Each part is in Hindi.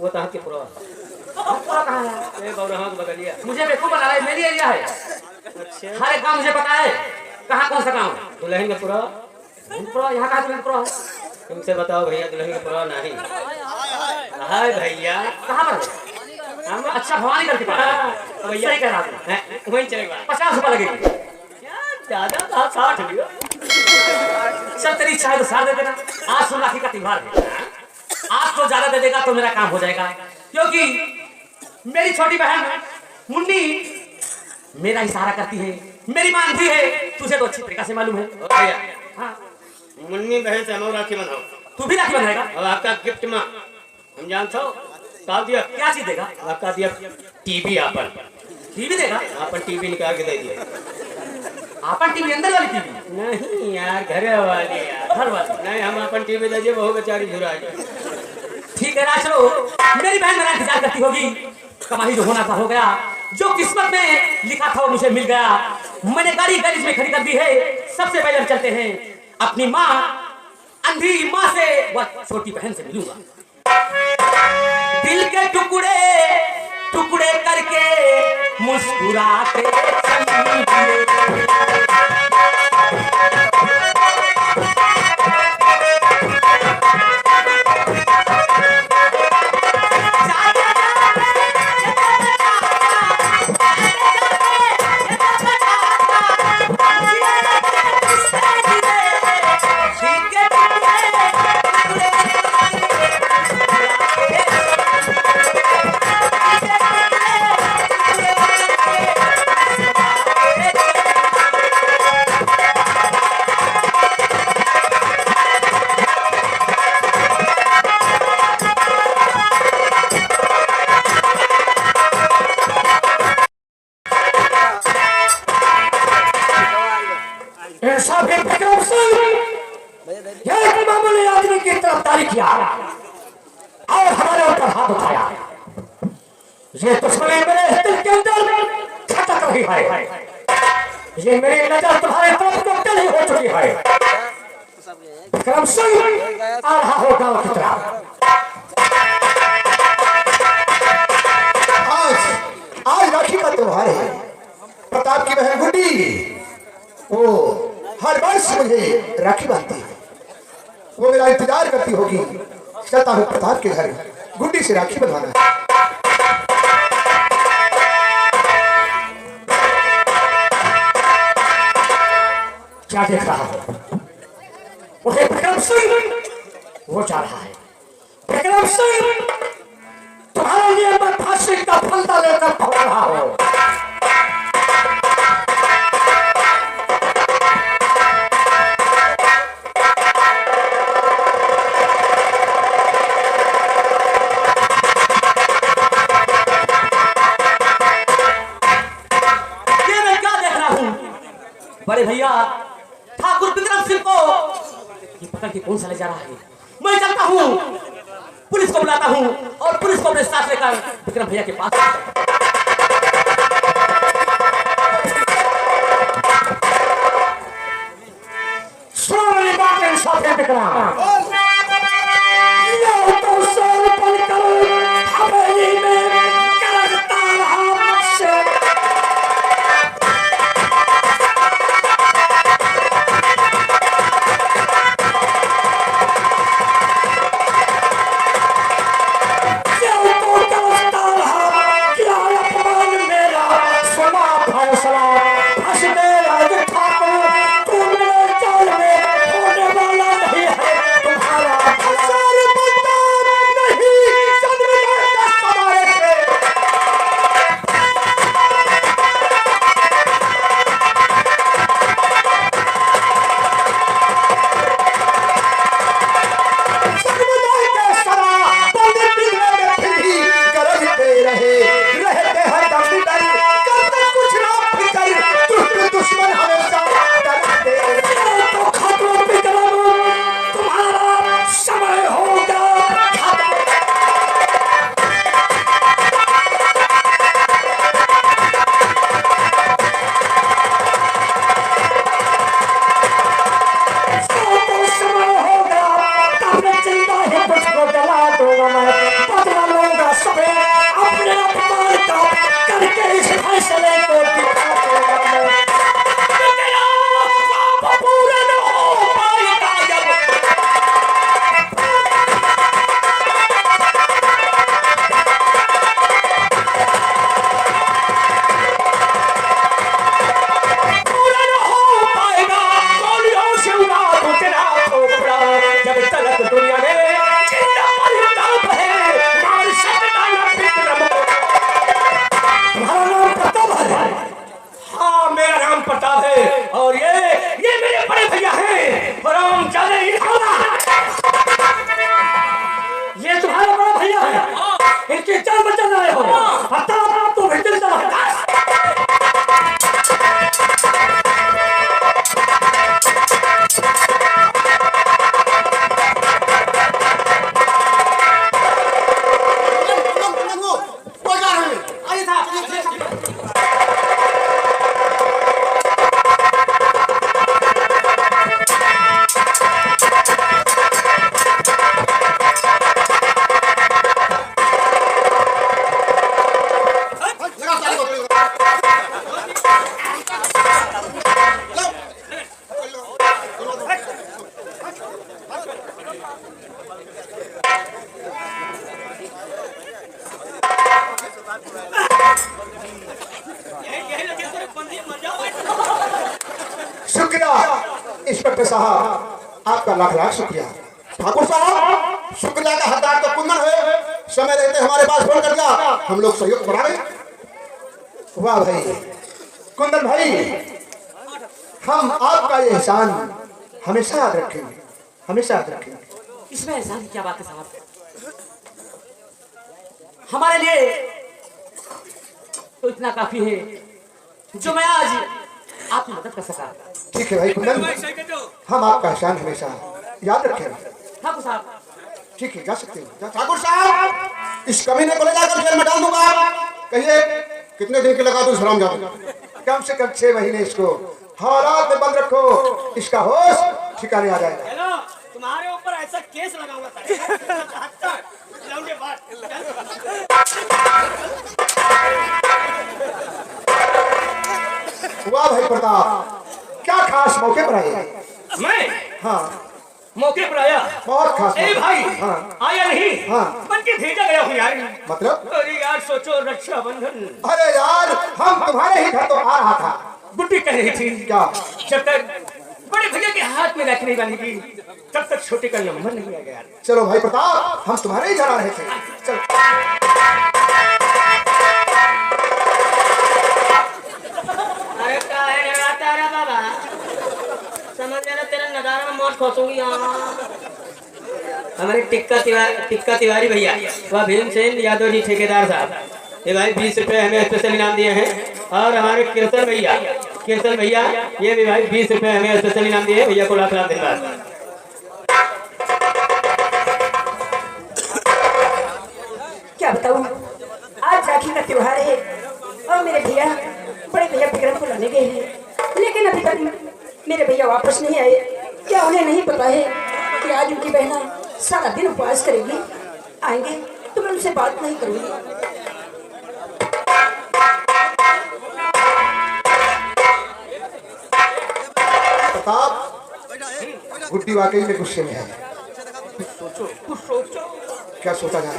वो तहाँ के पूरा कहाँ है? ये बौरहा के बगलिया। मुझे बेवकूफ बना रहा है, मेरी एरिया है। अच्छा हर एक काम मुझे पता है, कहाँ कौन सा काम है। दुल्हन के पूरा पूरा यहाँ कहाँ दुल्हनपुरा है? तुमसे बताओ भैया, दुल्हन के पूरा नहीं हाय भैया। कहाँ पर है? हम अच्छा भवानी करके पास। भैया सही कह रहा था। वहीं चलेगा। 50 रुपये लगेगी। ज्यादा था 60 लियो। चल तेरी इच्छा है तो 60 दे देना। आज तो राखी का त्योहार है, आज तो ज्यादा दे देगा तो मेरा काम हो जाएगा, क्योंकि मेरी छोटी बहन मुन्नी मेरा इशारा करती है, मेरी मानती है। तुझे तो अच्छी तरीके से मालूम है। ओ भैया हाँ, मुन्नी बहन से हम राखी बनाओ। तू भी राखी बंधाएगा? अब आपका गिफ्ट में हम जानते हो का दिया। क्या चीज देगा? आपका दिया टीवी। आपन टीवी देगा? आपन टीवी निकाल के दे दिया। आपन टीवी अंदर वाली टीवी? नहीं यार, घर वाली यार। घर वाली? नहीं, हम अपन टीवी दे दिए, बहु बेचारी झुरा जाए। ठीक है राज, मेरी बहन मेरा इंतजार करती होगी। कमाई जो होना था हो गया, जो किस्मत में लिखा था वो मुझे मिल गया। मैंने गाड़ी गैरेज में खड़ी कर दी है। सबसे पहले हम चलते हैं अपनी माँ, अंधी माँ से व छोटी बहन से मिलूंगा। दिल के टुकड़े टुकड़े करके मुस्कुराते चलिए। ऐसा भी विक्रम सिंह एक मामूली आदमी की गिरफ्तारी किया और हमारे ऊपर हाथ उठाया। ये दुश्मनी मेरे दिल के अंदर खटक रही है। ये मेरी नजर तुम्हारे तरफ को नहीं हो चुकी है। विक्रम सिंह आ रहा हो गांव की तरफ। आज राखी का त्योहार है। प्रताप की बहन गुड्डी वो हर वर्ष मुझे राखी बांधती है। वो मेरा इंतजार करती होगी। चलता हूँ प्रताप के घर, गुड्डी से राखी बंधवाना है। क्या देख रहा हो? वो है विक्रम सिंह, वो जा रहा है। विक्रम सिंह, तुम्हारे लिए मैं फांसी का फंदा लेकर पहुंच रहा हूं। बड़े भैया ठाकुर विक्रम सिंह को ये पकड़ के कौन सा ले जा रहा है? मैं चलता हूँ, पुलिस को बुलाता हूँ और पुलिस को अपने साथ लेकर विक्रम भैया के पास। सुनो मेरी बात इंसाफ है विक्रम। हवेली में करता रहा मुझसे। शुक्रिया इंस्पेक्टर साहब, आपका लाख लाख शुक्रिया। ठाकुर साहब, शुक्रिया का हकदार तो कुंदन है, समय रहते हमारे पास फोन कर दिया, हम लोग सहयोग बढ़ा रहे। वाह भाई कुंदन भाई, हम आपका ये एहसान हमेशा याद रखेंगे, हमेशा याद रखेंगे। इसमें एहसान की क्या बात है साहब, हमारे लिए तो इतना काफी है जो मैं आज आपकी मदद कर सका। ठीक है भाई कुंदन, हम आपका एहसान हमेशा याद रखेंगे। ठाकुर साहब, ठीक है, जा सकते हो। ठाकुर साहब, इस कमीने को ले जाकर जेल में डाल दूंगा। कहिए कितने दिन के लगा दूं सलाम जादू? कम से कम 6 महीने इसको हालात में बंद रखो, इसका होश ठिकाने आ जाएगा। हेलो, तुम्हारे ऊपर ऐसा केस लगा हुआ था। लौंडे बात। वाह भाई प्रताप, क्या खास मौके पर आए? मैं हाँ, मौके पर आया। बहुत खास ए मौके। भाई, हाँ, आया नहीं, हाँ। बन के भेजा गया हूँ यार। मतलब? अरे यार सोचो, रक्षाबंधन। अरे यार, हम तुम्हारे ही घर तो आ रहा था। बुड्ढी कह रही थी क्या? जब तक बड़े भैया के हाथ में रखने वाली थी तब तक छोटे का नंबर नहीं आ गया। चलो भाई प्रताप, हम तुम्हारे ही घर आ रहे थे। चलो। अरे क्या है डराता रहा बाबा, समझ लेना तेरा नजारा में मौत खोसूंगी। हमारे टिक्का तिवारी भैया, वह भीमसेन यादव जी ठेकेदार साहब, ये भाई 20 रुपए हमें स्पेशल इनाम दिए हैं। और हमारे कीर्तन भैया, ये भी भाई 20 रुपए हमें स्पेशल इनाम दिए। भैया को लाख लाख धन्यवाद। क्या बताऊं, आज राखी का त्योहार है और मेरे भैया, बड़े भैया विक्रम को लाने गए हैं, लेकिन अभी तक मेरे भैया वापस नहीं आए। क्या उन्हें नहीं पता है कि आज उनकी बहना सारा दिन उपवास करेगी? आएंगे तो मैं उनसे बात नहीं करूंगी। प्रताप, गुड्डी वाकई में गुस्से में है। कुछ सोचो। क्या सोचा जाए?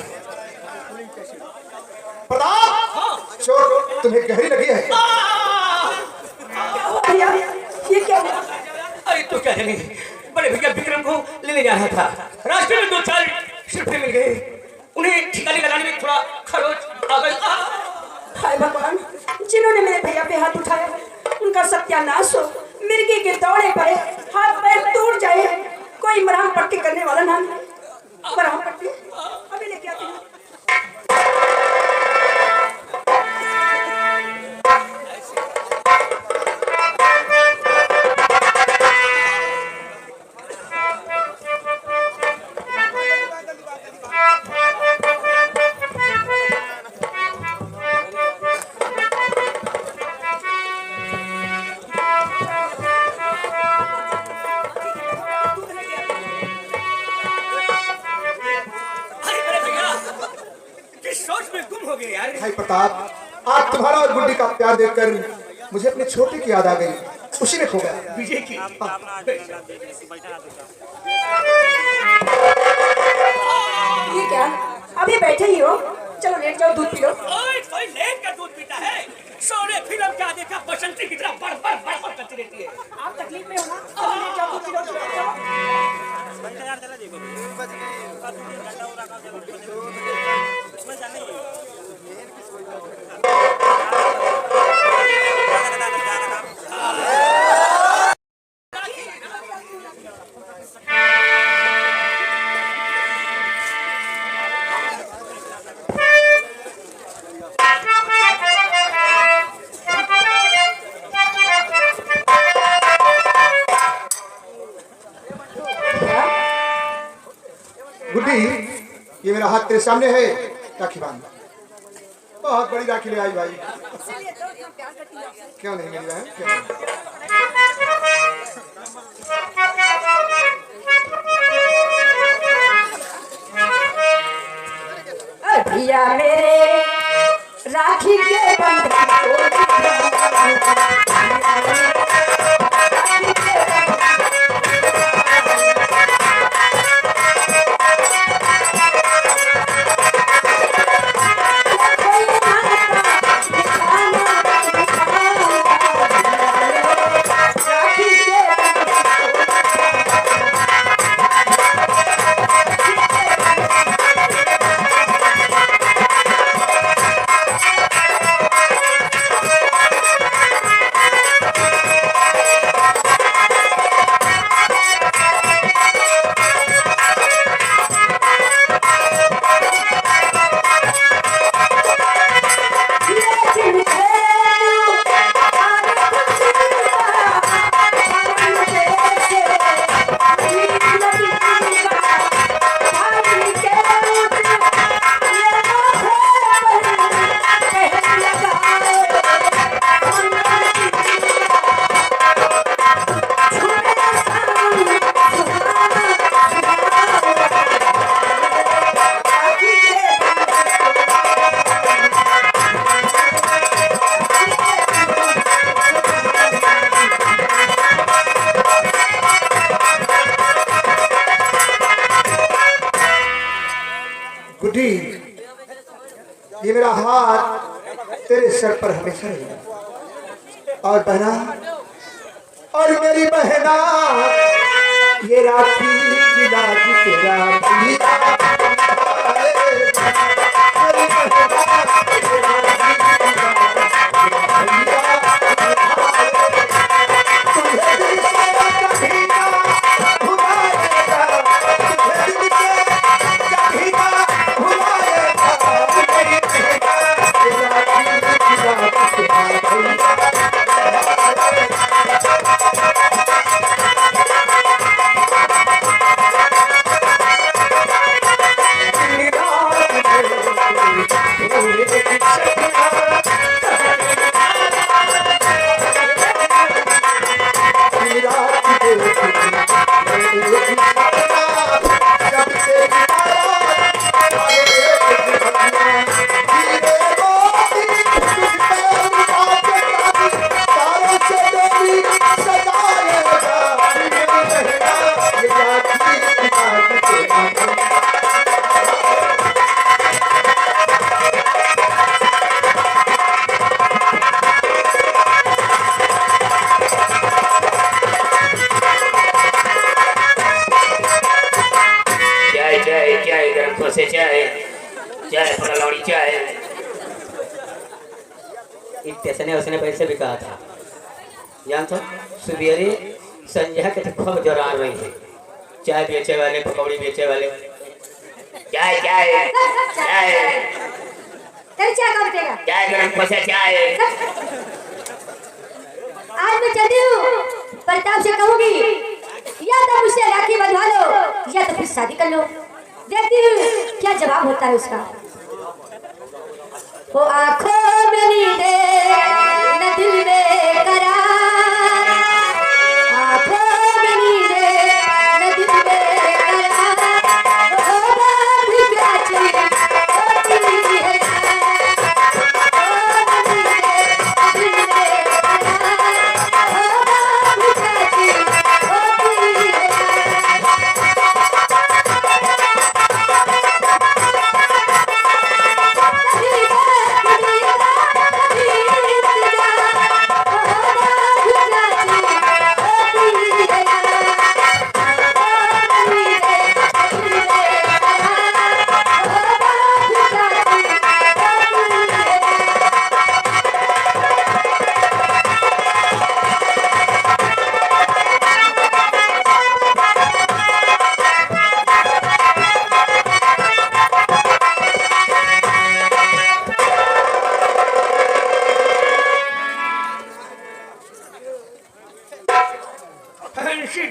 प्रताप, चोट तुम्हें गहरी लगी है? क्या हुआ भैया, ये क्या हुआ? अरे तो क्या है, बड़े भैया विक्रम को लेने जा रहा था, रास्ते में 2-4 सिरफे मिल गए, उन्हें ठिकाने लगाने में थोड़ा खरोच आ गई। हाय भगवान, जिन्होंने मेरे भैया पे हाथ उठाया उनका सत्यानाश हो। मिर्गी के दौड़े पड़े, हाथ पैर टूट जाए, कोई मरहम पट्टी करने वाला ना। मरहम पट्टी अभी लेके आती हूँ। भाई प्रताप, आज तुम्हारा और गुड्डी का प्यार देखकर मुझे अपने छोटे की याद आ गई, उसी में खो गया। विजय की ये क्या, अभी बैठे ही हो? चलो लेट जाओ, दूध पी लो। कोई लेट कर दूध पीता है? सोने फिल्म क्या देखा, बसंती की तरह बड़ करती रहती है। आप तकलीफ में हो ना? चलो लेट जाओ, दूध पी लो, लेट जाओ। गुड्डी, ये मेरा हाथ तेरे सामने है, राखी बांध। बहुत बड़ी राखी ले आई भाई। क्यों नहीं मेरी बहन, क्यों अरे भैया मेरे राखी के बंधन गुड्डी, ये मेरा हाथ तेरे सर पर हमेशा रहेगा। और बहना, और मेरी बहना, ये राखी की लाज तेरा भैया। मेरी बहना, ये राखी की लाज तेरा भैया। तुझे दिल से कभी ना भुलाएगा, तुझे दिल से कभी ना भुलाएगा। मेरी बहना, ये राखी की लाज तेरा भैया। से चाय चाय फलावड़ी चाय इतने उसने पैसे भी कहा था। जान तो सुबेरे संध्या के खूब जरा रही थे। चाय बेचे वाले, पकौड़ी बेचे वाले, चाय चाय चाय तेरी चाय कब देगा? चाय गरम पैसे चाय। आज मैं चलती हूँ, प्रताप से कहूँगी या तो मुझसे राखी बंधवा लो या तो फिर शादी कर लो। देखती हूँ क्या जवाब होता है उसका। वो आँखों में नींदे न दिल में करार, आँखों में नींदे न दिल में करार, वो बात क्या चीज़ होती है।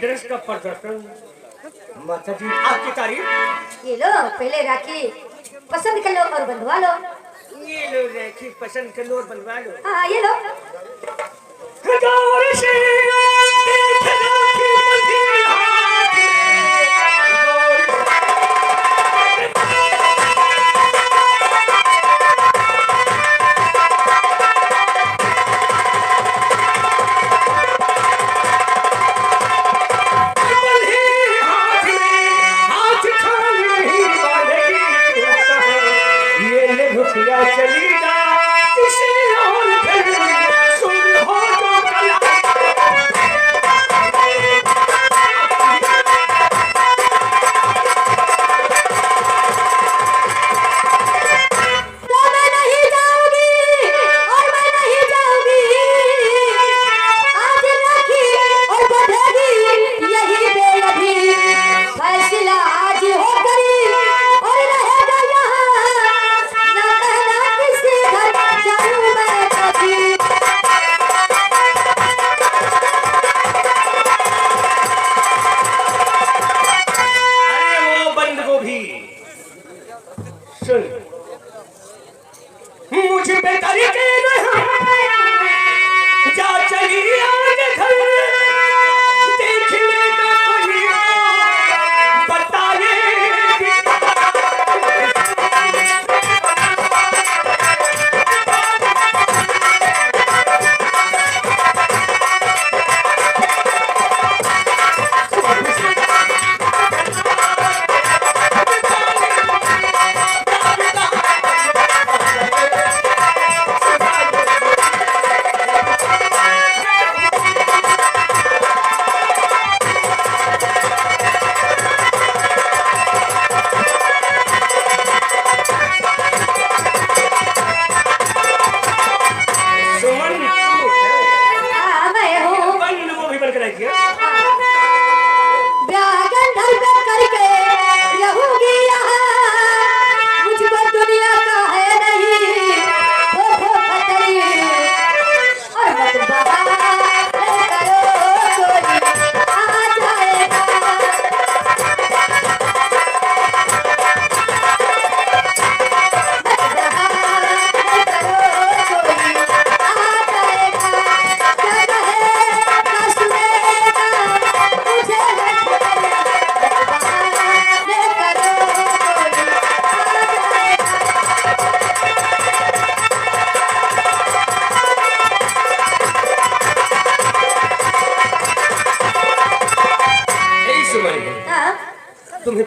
ड्रेस का प्रदर्शन। माता जी आपकी तारीफ। ये लो पहले राखी पसंद कर लो और बंधवा लो। ये लो राखी पसंद कर लो और बंधवा लो। हाँ ये लो। चली जा किसी और फिर सुन हो जो कला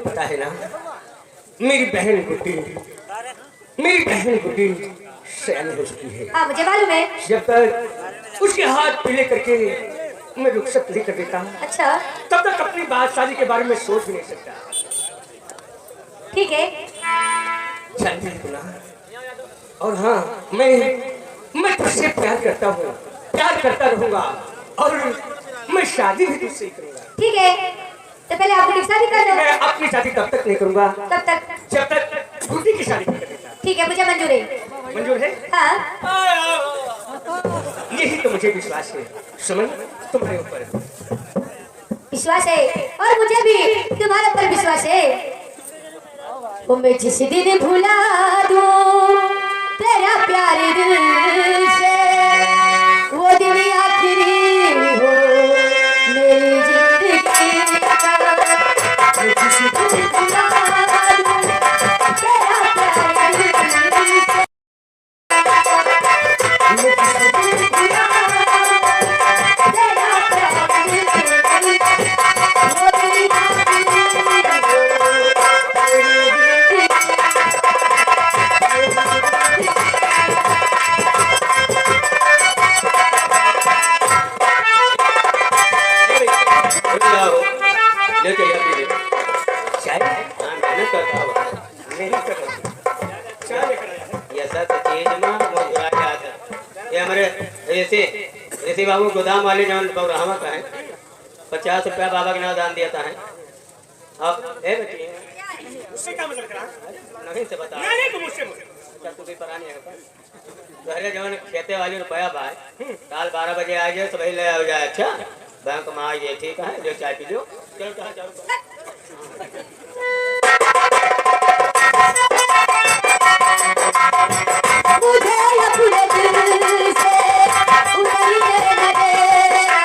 पता है ना, मेरी बहन गुड्डी सयानी हो चुकी है। हाँ मुझे मालूम है। जब तक उसके हाथ पीले करके मैं रुखसत नहीं कर देता, अच्छा तब तक अपनी बात शादी के बारे में सोच भी नहीं सकता। ठीक है। जानती है ना, और हाँ मैं तुझसे प्यार करता हूँ, प्यार करता रहूंगा और मैं शादी भी तुझसे ही करूंगा। ठीक है, तो पहले आपकी शादी कर दो। मैं अपनी शादी तब तक नहीं करूंगा तब तक जब तक गुड्डी की शादी नहीं कर देता। ठीक है, मुझे मंजूर है। मंजूर है? हाँ यही तो मुझे विश्वास है सुमन, तुम्हारे ऊपर विश्वास है और मुझे भी तुम्हारे ऊपर विश्वास है। वो मैं जिस दिन भुला दूं तेरा प्यार दिल से, वो दिन आखिरी हो मेरी जिंदगी का। मैं जिस दिन भुला दूं तेरा प्यार दिल से, मैं जिस दिन भुला दूं तेरा प्यार दिल से, वो दिन आखिरी हो मेरी जिंदगी का। लेके या पी ले चाय। हाँ मेहनत करता हूँ, मेहनत करता चाय लेकर आया। ये सब चीज ना मुझे आता है। ये हमारे ऋषि बाबू गोदाम वाले जौन बौराहा का है, 50 रुपया बाबा के नाम दान दिया है। अब ए बेटी उससे क्या मतलब करा? नहीं से बता। नहीं तुम मुझसे अच्छा तू भी परानी है पहले जौन खेते वाली रुपया भाई काल 12 बजे आ जाए तो भाई ले आ जाए। अच्छा बैंक में आ जाए, ठीक है, जो चाय पी लो। चलो कहाँ जाओ? मुझे अपने दिल से उतरी न देना,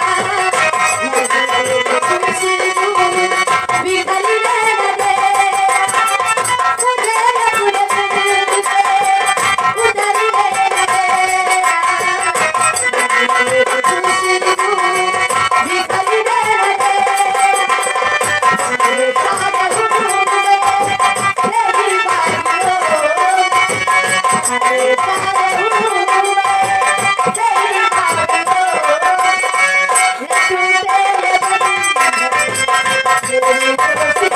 तुमसे दूर बिखरी न देना। मुझे अपने दिल से उतरी न देना, तुमसे दूर बिखरी न देना। मेरे साथ घूमने तेरी बारियों, मेरे साथ घूमने तेरी बारियों, मैं तेरे बंधन मेरी दोस्ती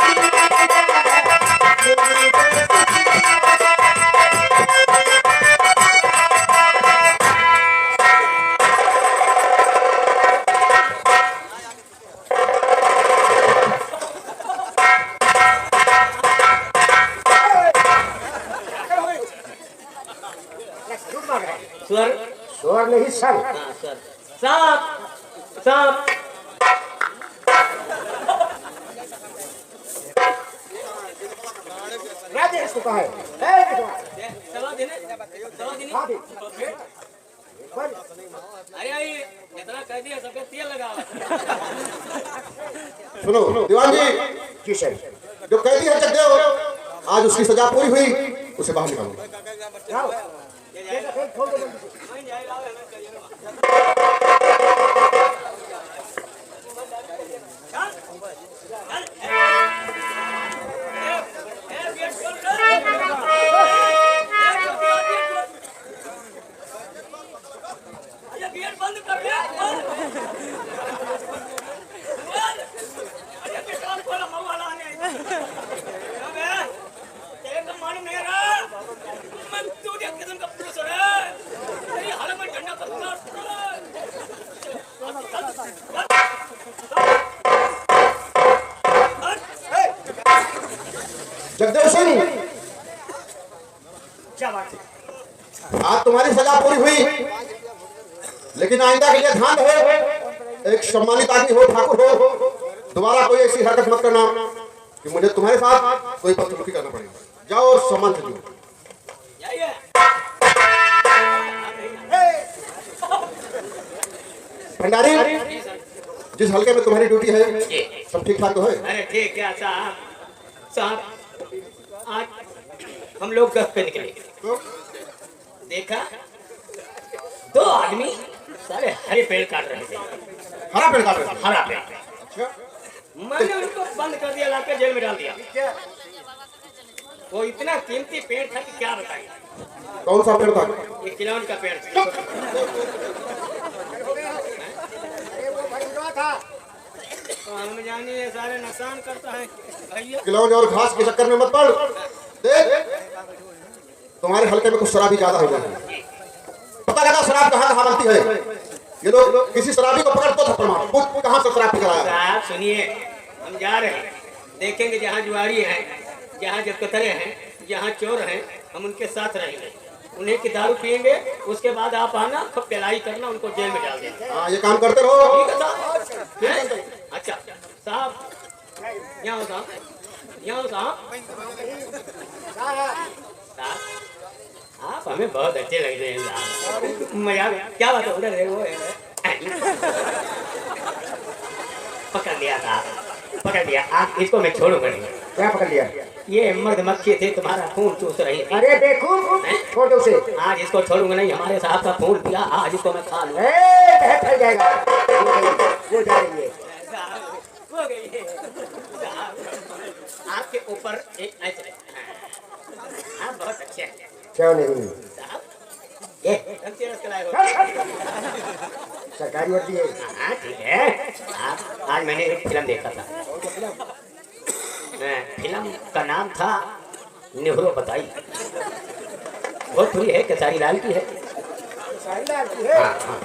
स्वर स्वर नहीं सन। हाँ सर सांप सांप राजे इसको कहा है। दवा देने हाँ दे। अरे आई इतना कह दिया सबके तेल लगा। सुनो दीवान जी, जी सर। जो कैदी है जगदेव, आज उसकी सजा पूरी हुई, उसे बाहर निकालो। जाओ। बंद कर दिया। जगदेव सिंह, क्या बात है? आज तुम्हारी सजा पूरी हुई, लेकिन आइंदा के लिए ध्यान रहे। एक सम्मानित आदमी हो, ठाकुर हो, दोबारा कोई ऐसी हरकत मत करना कि मुझे तुम्हारे साथ कोई बदसलूकी करना पड़ेगा। जाओ और सम्मान से दो। भंडारी, जिस हल्के में तुम्हारी ड्यूटी है सब ठीक ठाक तो है? अरे ठीक है साहब। साहब आज हम लोग गश्त पे निकले तो देखा 2 आदमी सारे हरे पेड़ काट रहे थे। हरा पेड़ काट रहे थे। हरा पेड़। अच्छा, मैंने उनको बंद कर दिया, लाके जेल में डाल दिया। वो इतना कीमती पेड़ था कि क्या बताएं। कौन सा पेड़ था? ये खिलौने का पेड़ था। तो हम जाने ये सारे नुकसान करता है भैया। खिलौने और घास के चक्कर में मत पड़। देख तुम्हारे हल्के में कुछ शराबी ज्यादा हो गई। पता लगा शराब कहाँ कहाँ बनती है। ये लोग किसी शराबी को पकड़ तो थप्पड़ मार, पूछ कहाँ से शराब पिघलाया। साहब सुनिए, हम जा रहे हैं, देखेंगे जहाँ जुआरी है, जहाँ जतकतरे हैं, जहाँ चोर हैं, हम उनके साथ रहेंगे, उन्हें की दारू पियेंगे। उसके बाद आप आना, खूब पिलाई करना, उनको जेल में डाल देंगे। हाँ ये काम करते रहो। ठीक है साहब। अच्छा साहब, यहाँ हो साहब, यहाँ हो साहब। साहब आप हमें बहुत अच्छे लगते हैं साहब। मजा क्या बात है, उधर है वो है। पकड़ लिया साहब, पकड़ लिया। आप इसको मैं छोड़ूंगा नहीं। क्या पकड़ लिया? ये मधुमक्खी थे, तुम्हारा खून चूस रही थी। अरे देखो छोड़ दो उसे। आज इसको छोड़ूंगा नहीं, हमारे साहब का खून पिया, आज इसको मैं खा लूँ। फैल जाएगा, वो जा रही है। हो गई है आपके ऊपर एक ऐसे। आप बहुत अच्छे हैं क्यों नहीं? साहब। ये कच्चे रस कलाए हो। सरकारी वर्दी है। हाँ ठीक है। आप आज मैंने एक फिल्म देखा था। फिल्म का नाम था नेहरू बताई। बहुत बुरी है, केसारी लाल की है। हाँ, हाँ।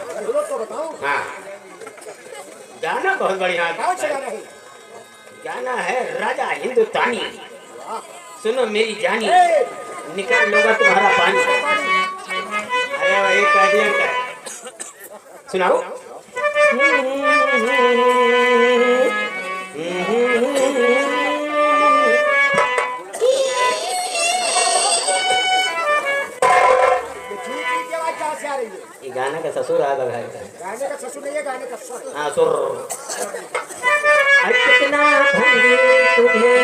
हाँ गाना बहुत बढ़िया है। गाना है राजा हिंदुस्तानी। सुनो मेरी जानी, निकाल लूंगा तुम्हारा पानी। अरे वही कैदियत का सुनाओ। ये गाना का ससुर आ लगा है। गाने का ससुर नहीं है, गाने का ससुर। हाँ सुर। कितना तुम्हें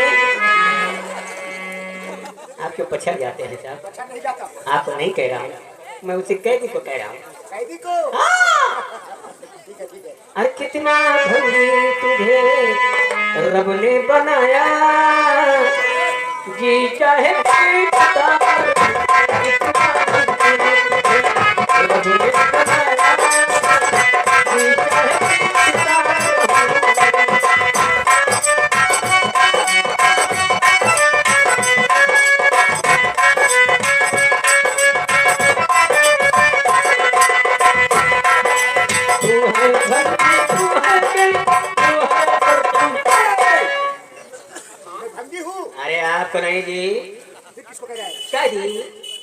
आपके पछड़ जाते हैं साहब। अच्छा नहीं जाता। आपको नहीं कह रहा हूँ, मैं उसे कैदी को कह रहा हूँ। कैदी को? ठीक है, ठीक है। अरे कितना भंगी तुझे रब ने बनाया, जी चाहे पीटता, कितना भंगी तुझे रब ने बनाया, जी चाहे पीटता। अरे आपको नहीं जी, किसको कह रहा है? क्या जी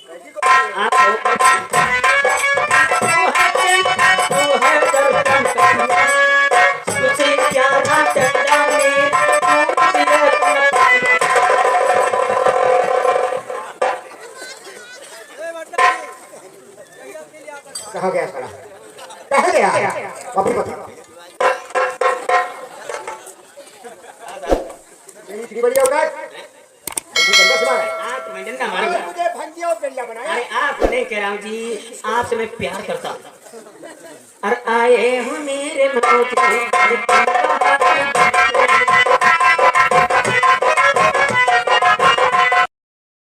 कैदी को? कहाँ गया साला? कहाँ गया? अभी बता। इतनी बड़ी औकात? गंदा सवाल है। मुझे भंगी और गरिया बनाया। अरे आप नहीं कह रहा हूँ जी, आपसे मैं प्यार करता हूँ। अरे आए हो मेरे